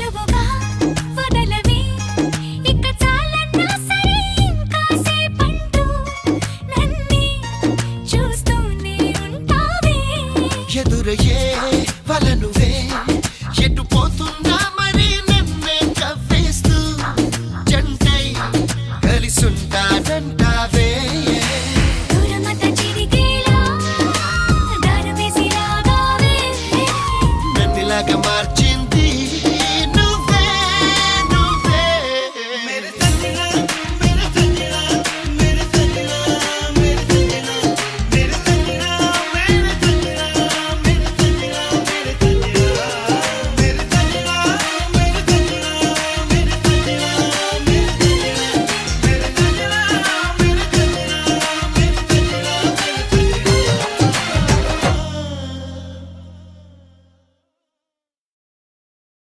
నిలువుగా వదలవే ఇక చాలన్నా సరే ఇంకాసేపంటూ నన్నే చూస్తూనే ఉంటావే ఎదురయ్యే వలనువే ఎటు పోతున్నా